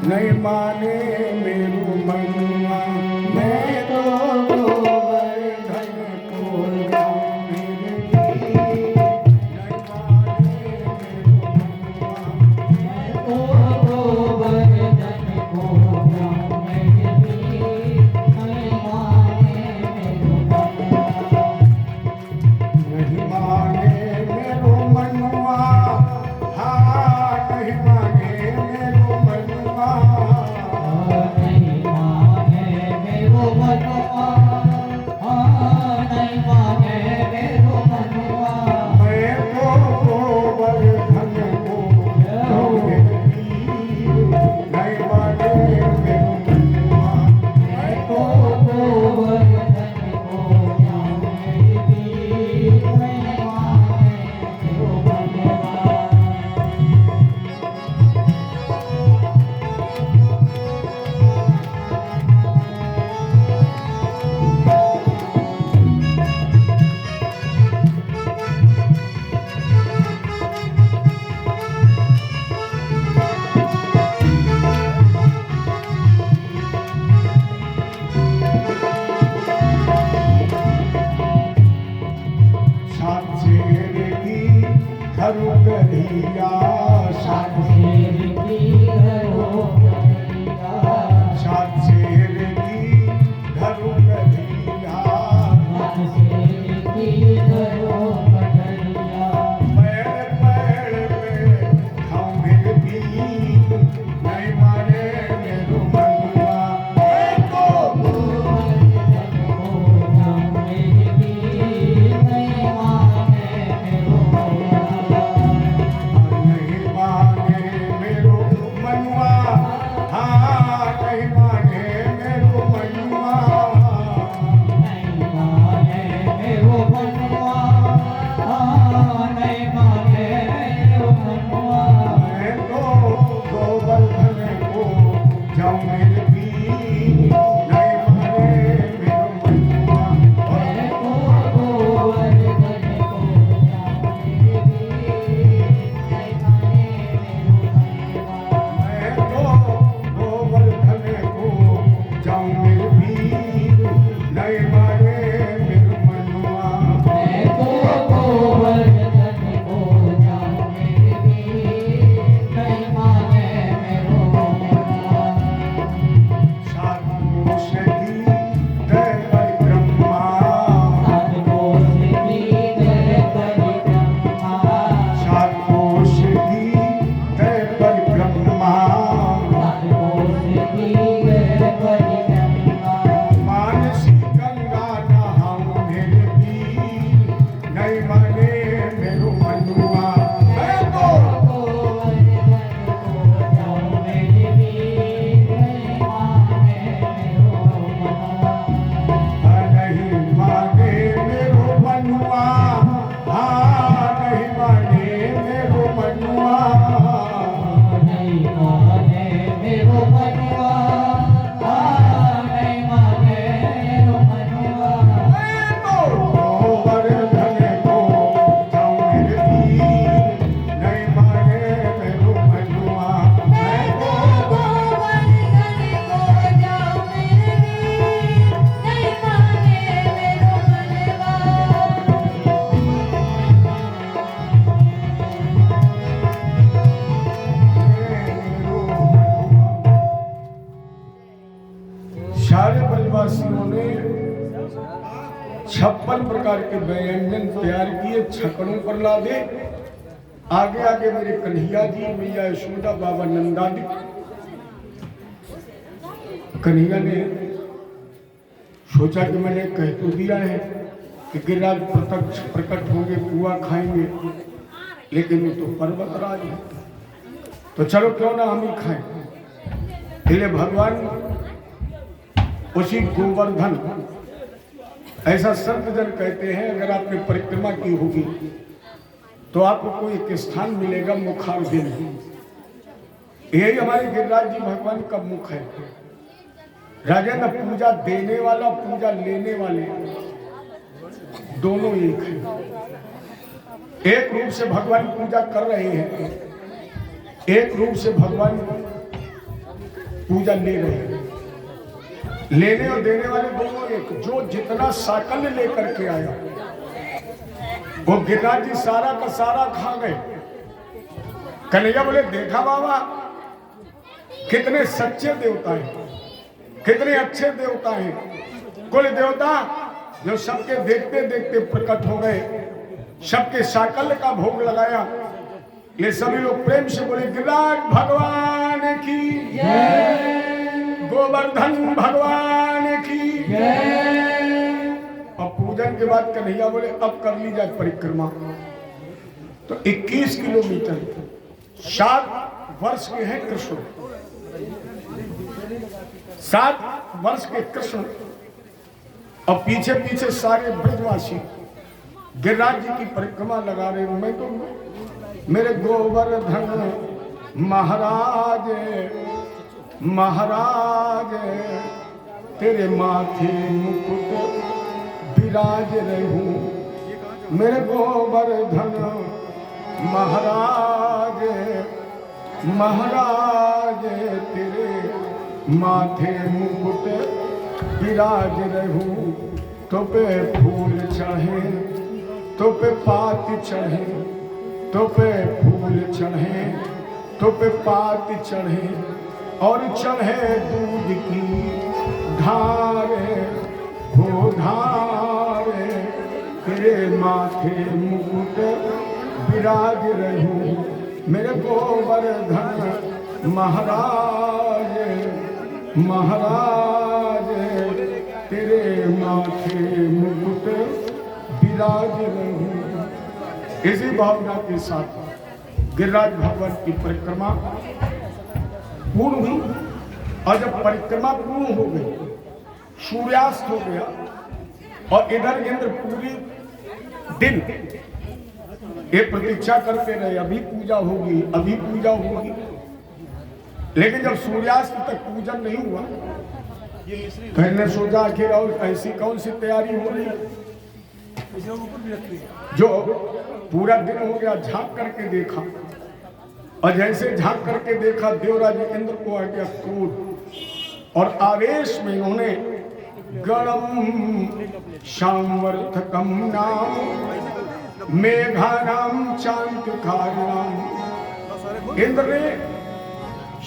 नहीं माने मेरो मनुआ, मैं तो गोवर्धन को जाऊं नहीं 56 प्रकार के व्यंजन तैयार किए, छकड़ों पर लादे। आगे आगे मेरे कन्हैया जी, मैया यशोदा, बाबा नंदादी। कन्हैया ने सोचा कि मैंने कह तो दिया है कि गिरिराज प्रत्यक्ष प्रकट होंगे, पुआ खाएंगे, लेकिन वो तो पर्वत राज है, तो चलो क्यों ना हम ही खाएं। इसलिए भगवान उसी गोवर्धन, ऐसा संत जन कहते हैं, अगर आपने परिक्रमा की होगी तो आपको कोई एक स्थान मिलेगा मुखारबिंद। यही हमारे गिरिराज जी भगवान का मुख है। राजेंद्र, पूजा देने वाला, पूजा लेने वाले दोनों एक है। एक रूप से भगवान पूजा कर रहे हैं, एक रूप से भगवान पूजा ले रहे हैं। लेने और देने वाले दोनों एक। जो जितना साकल्य लेकर के आया वो गिरिराज जी सारा का सारा खा गए। कन्हैया बोले, देखा बाबा कितने सच्चे देवता हैं, कितने अच्छे देवता हैं। कुल देवता जो सबके देखते देखते प्रकट हो गए, सबके साकल्य का भोग लगाया। ये सभी लोग प्रेम से बोले, गिरिराज भगवान की जय, गोवर्धन भगवान की जय। और पूजन के बाद कन्हैया बोले, अब कर ली जाए परिक्रमा। तो 21 किलोमीटर, 7 वर्ष के हैं कृष्ण, 7 वर्ष के कृष्ण, और पीछे पीछे सारे ब्रजवासी गिरिराज जी की परिक्रमा लगा रहे हूं। मैं तो मेरे गोवर्धन महाराज, महाराज तेरे माथे मुकुट विराज रहूं। मेरे गोवर्धन महाराज, महाराज तेरे माथे मुकुट विराज रहूं। तो पे फूल चढ़े, तो पे पात चढ़े, तो पे फूल चढ़े, तो पे पात चढ़े, और चढ़े दूध की धारे, हो धारे तेरे माथे मुकुट विराज रहूं। मेरे गोवर्धन महाराज, महाराज तेरे माथे मुकुट विराज रहूं। इसी भावना के साथ गिरिराज भगवान की परिक्रमा पूर्ण हुई। और जब परिक्रमा पूर्ण हो गई, सूर्यास्त हो गया, और इधर इंद्र पूरी दिन ये प्रतीक्षा करते रहे, अभी पूजा होगी, अभी पूजा होगी। लेकिन जब सूर्यास्त तक पूजन नहीं हुआ, फिर ने सोचा आखिर और ऐसी कौन सी तैयारी हो रही है। जो पूरा दिन हो गया, झांक करके देखा, और जैसे झांक करके देखा, देवराज इंद्र को आ गया क्रोध, और आवेश में उन्होंने गणम शामवर्थकम नाम मेघानाम चांतुकारिणाम, इंद्र ने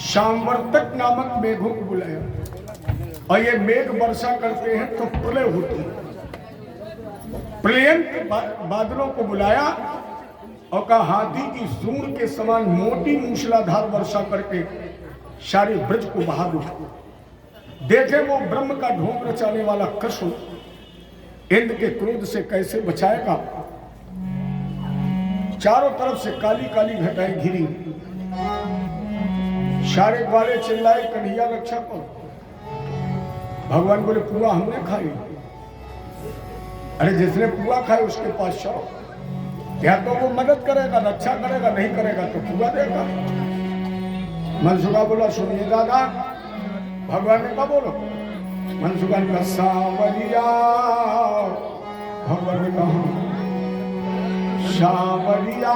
शामवर्तक नामक मेघों को बुलाया, और ये मेघ वर्षा करते हैं तो प्रलय होती है। प्रलयंत बादलों को बुलाया और कहा, हाथी की सूंड के समान मोटी मूसलाधार वर्षा करके सारे ब्रज को बहा दो। देखे वो ब्रह्म का ढोंग रचाने वाला कृष्ण इंद्र के क्रोध से कैसे बचाएगा। चारों तरफ से काली काली घटाएं घिरी, सारे ग्वाले चिल्लाए, कन्हैया रक्षा करो। भगवान बोले, पुआ हमने खाई। अरे जिसने पुआ खाई उसके पास जाओ, या तो वो मदद करेगा, रक्षा करेगा, नहीं करेगा तो पुआ देगा। मनसुखा बोला, सुनिए दादा, भगवान ने कहा बोलो। मनसुखा का सांवरिया, भगवान ने कहा सांवरिया,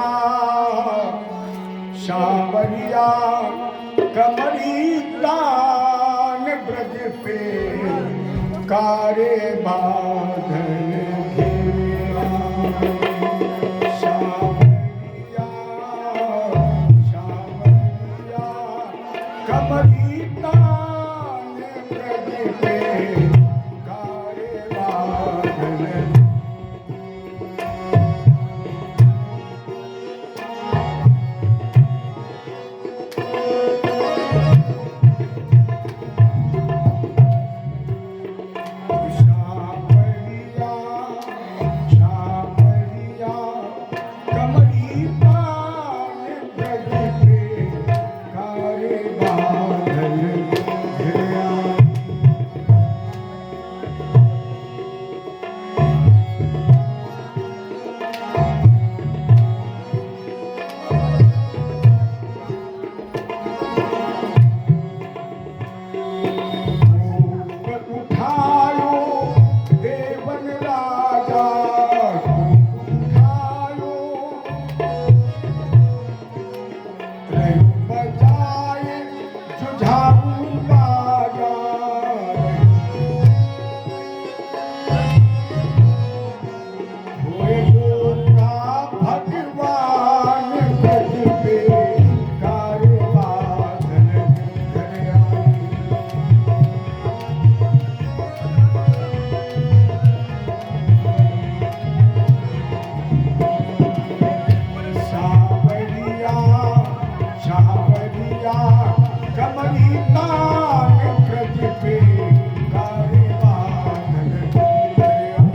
सांवरिया कमरी तान ब्रज पे कारे बाधन घेरा। सांवरिया, सांवरिया कमरी तान ब्रज पे कारे बाधन बादल घिर आई। उठायो देवन राजा, उठायो रहो बजाए जुझारू बाजा। होए गोरा भगवान ब्रज पे कारे बादल घर आई। सावरिया सावरिया कमली तान ब्रज पे कारे बादल घर आई।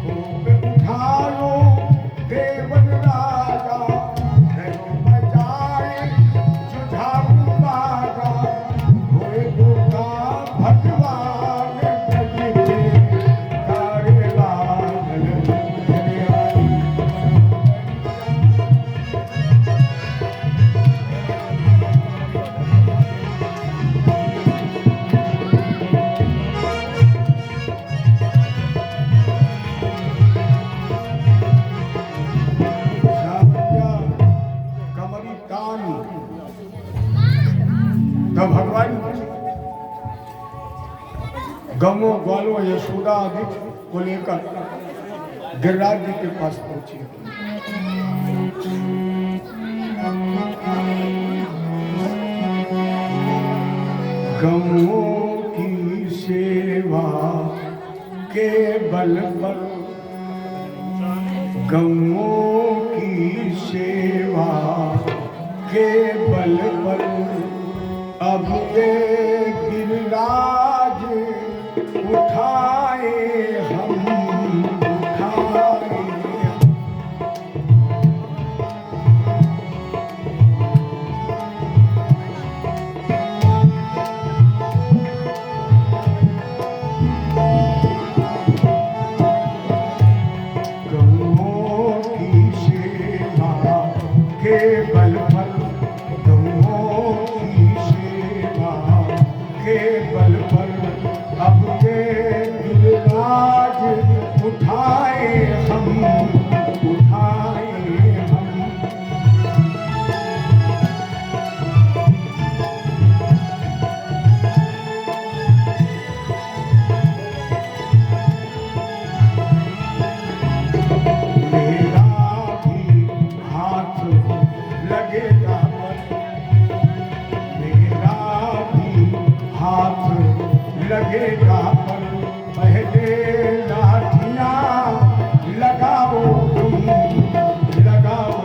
खूब उठायो देवन राजा, रहो बजाए जुझारू बाजा। होए गोरा भगवान ब्रज पे कारे बादल घर आई। सावरिया कमली तान। तो भगवान गमो ग्वालो यशोदा आदि को लेकर गिरिराज जी के पास पहुंची। गमो की सेवा के बल पर, गमों की सेवा के बल पर अब ये गिरिराज उठाए हम, उठाए हम। गमों की सेवा के बल पर, गमों की सेवा के बल पर अब ये गिरिराज उठाए हम, उठाए हम। मेरा भी हाथ लगेगा पर, मेरा भी हाथ लगेगा पर, पहले लाठियां लगाओ तुम, लगाओ।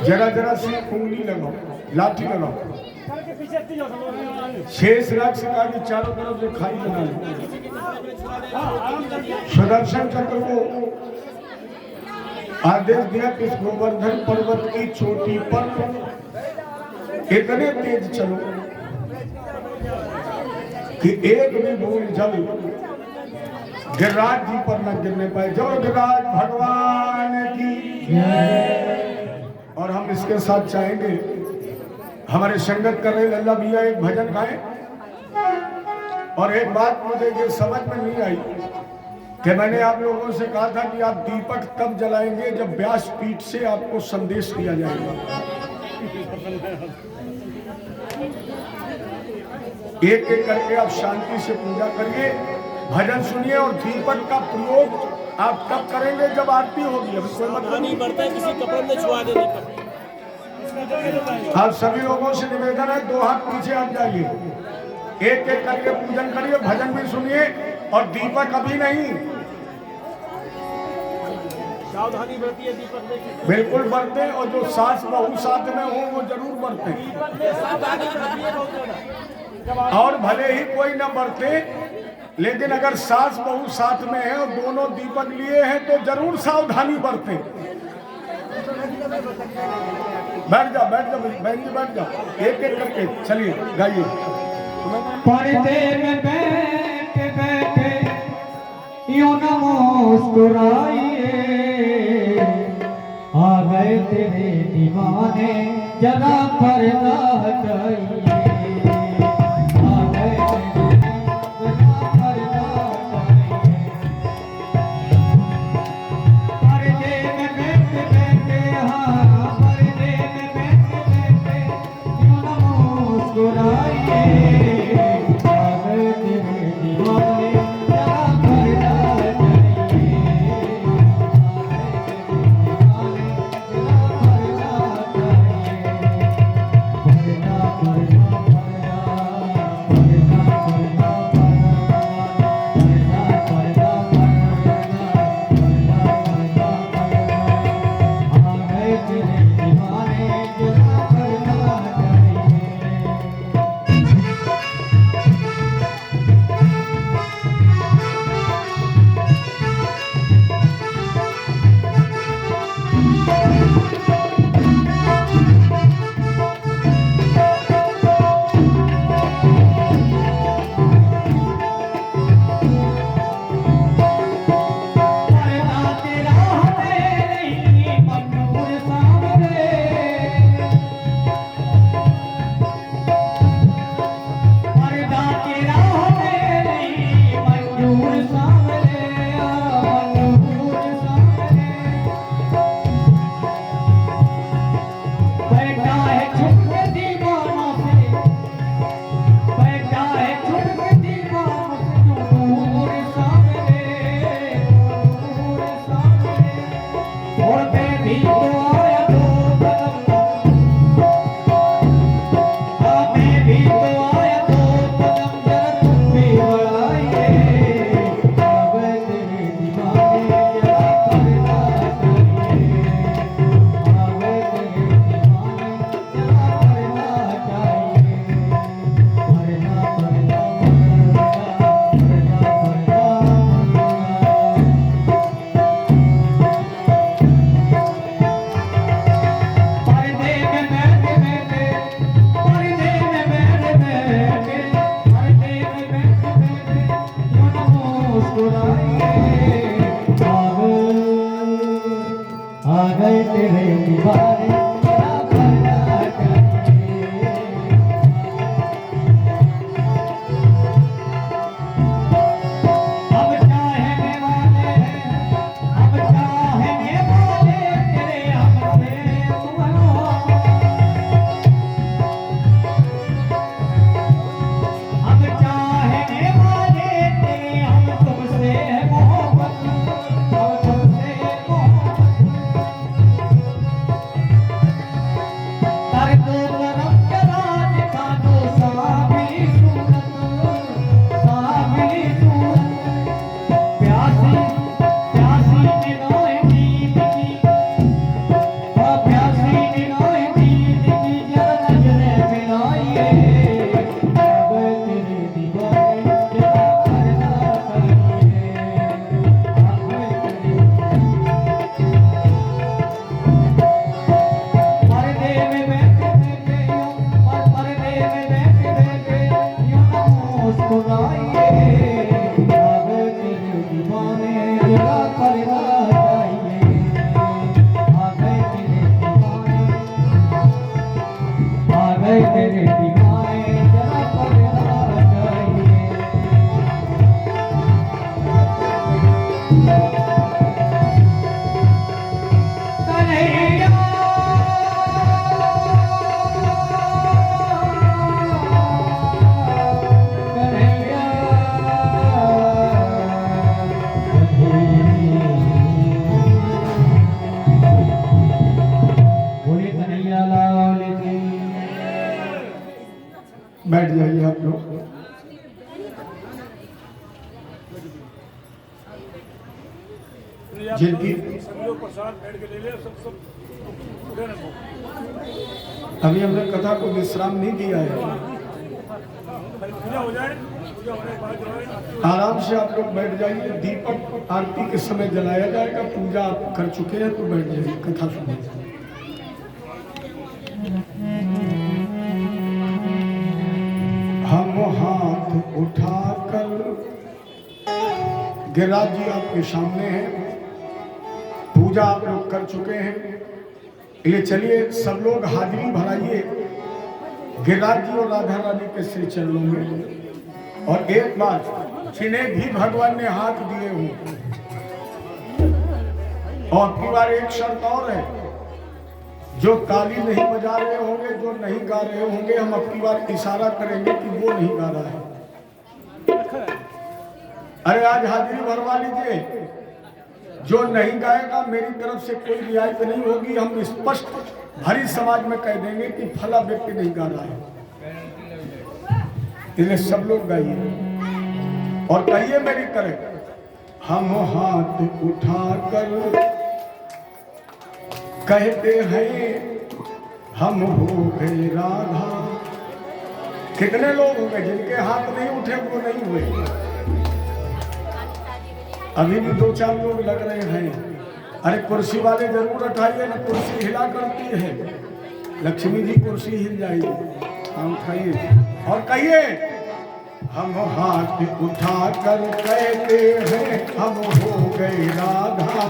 जरा जरा सी उंगली लगाओ, लाठी लगाओ, शेष राग से कहा कि चारों तरफ से खाई बना लो। सुदर्शन चक्र को आदेश दिया कि इस गोवर्धन पर्वत की चोटी पर इतने तेज चलो कि एक भी बूंद जल गिरिराज जी पर न गिरने पाए। जो गिरिराज भगवान की जय। और हम इसके साथ चाहेंगे हमारे संगत कर रहे लल्ला भैया एक भजन गाएं। और एक बात मुझे ये समझ में नहीं आई कि मैंने आप लोगों से कहा था कि आप दीपक तब जलाएंगे जब व्यासपीठ से आपको संदेश दिया जाएगा। एक एक करके आप शांति से पूजा करिए, भजन सुनिए और दीपक का प्रयोग आप तब करेंगे जब आरती होगी। अभी कोई मतलब नहीं बढ़ता है, किसी कपड़े में छुआ दे दीपक। आप सभी लोगों से निवेदन है, 2 हाथ पीछे हट जाइए, एक एक करके पूजन करिए, भजन भी सुनिए और दीपक अभी नहीं, सावधानी बरती है दीपक में, बिल्कुल बरते और जो सास बहू साथ में हो वो जरूर बरते। सावधानी बरती है बहुत ज्यादा। और भले ही कोई न बरते, लेकिन अगर सास बहू साथ में है और दोनों दीपक लिए हैं तो जरूर सावधानी बरते। बैठ जाओ बहन जी बैठ जाओ, एक एक करके चलिए गाइए। पर्दे में बैठे बैठे यूं न मुस्कुराइए, आ गए तेरे दीवाने जरा पर्दा हटाइए, आ गए जरा पर्दा हटाइए। पर्दे में बैठे बैठे, हाँ पर्दे में बैठे बैठे यूं न मुस्कुराइए, आ गए तेरे दीवाने जरा पर्दा हटाइए, आ गए तेरे दीवाने जरा पर्दा हटाइए। अब चाहने वाले तेरे हमसे तुम हो, अब चाहने वाले तेरे हम तुमसे है मोहब्बत, हम तुमसे मोहब्बत। तारे दो तरफ जरा दिखा दो साबिली सूरत, साबिली सूरत। प्यासी प्यासी निगाहें नींद की, प्यासी निगाहें नींद की जरा नजरें मिलाइए। अब तेरे दीवाने जरा पर्दा हटाइए, अब तेरे पर्दे में बैठे बैठे यूं, पर्दे में बैठे बैठे यूं न मुस्कुराइए, अब तेरे दीवाने जरा पर्दा हटाइए, अब तेरे दीवाने, अब तेरे दीवाने जरा पर्दा हटाइए। कन्हैया कन्हैया बोले कन्हैया लाल की। बैठ जाइए आप लोग। जिनकी सभी लोग प्रसाद बैठ के ले ले सब उधर रखो। अभी हमने कथा को विश्राम नहीं दिया है, पूजा हो जाए, पूजा होने के बाद जो है आराम से आप लोग बैठ जाइए। दीपक आरती के समय जलाया जाएगा। पूजा आप कर चुके हैं तो बैठ जाइए, कथा सुनिए। हम हाथ उठाकर, गिरिराज जी आपके सामने हैं, पूजा आप लोग कर चुके हैं। ये चलिए सब लोग हाजिरी भराइए गिरिराज जी और राधा रानी के श्री चरणों में। और एक बार जिन्हें भी भगवान ने हाथ दिए हों, और की बार एक शर्त और है, जो ताली नहीं बजा रहे होंगे, जो नहीं गा रहे होंगे, हम अपनी बार इशारा करेंगे कि वो नहीं गा रहा है। अरे आज हाजिरी भरवा लीजिए। जो नहीं गाएगा मेरी तरफ से कोई रियायत नहीं होगी। हम स्पष्ट भरी समाज में कह देंगे कि फला व्यक्ति नहीं गा रहा है। इसलिए सब लोग गाइए और कहिए मेरी तरह, हम हाथ उठाकर कहते हैं हम हो गए राधा। कितने लोग होंगे जिनके हाथ नहीं उठे, वो नहीं हुए। अभी भी 2-4 लोग लग रहे हैं। अरे कुर्सी वाले जरूर उठाइए ना, कुर्सी हिला करती है। लक्ष्मी जी कुर्सी हिल जाएगी। हम उठाइए और कहिए, हम हाथ उठाकर कहते हैं हम हो गए राधा।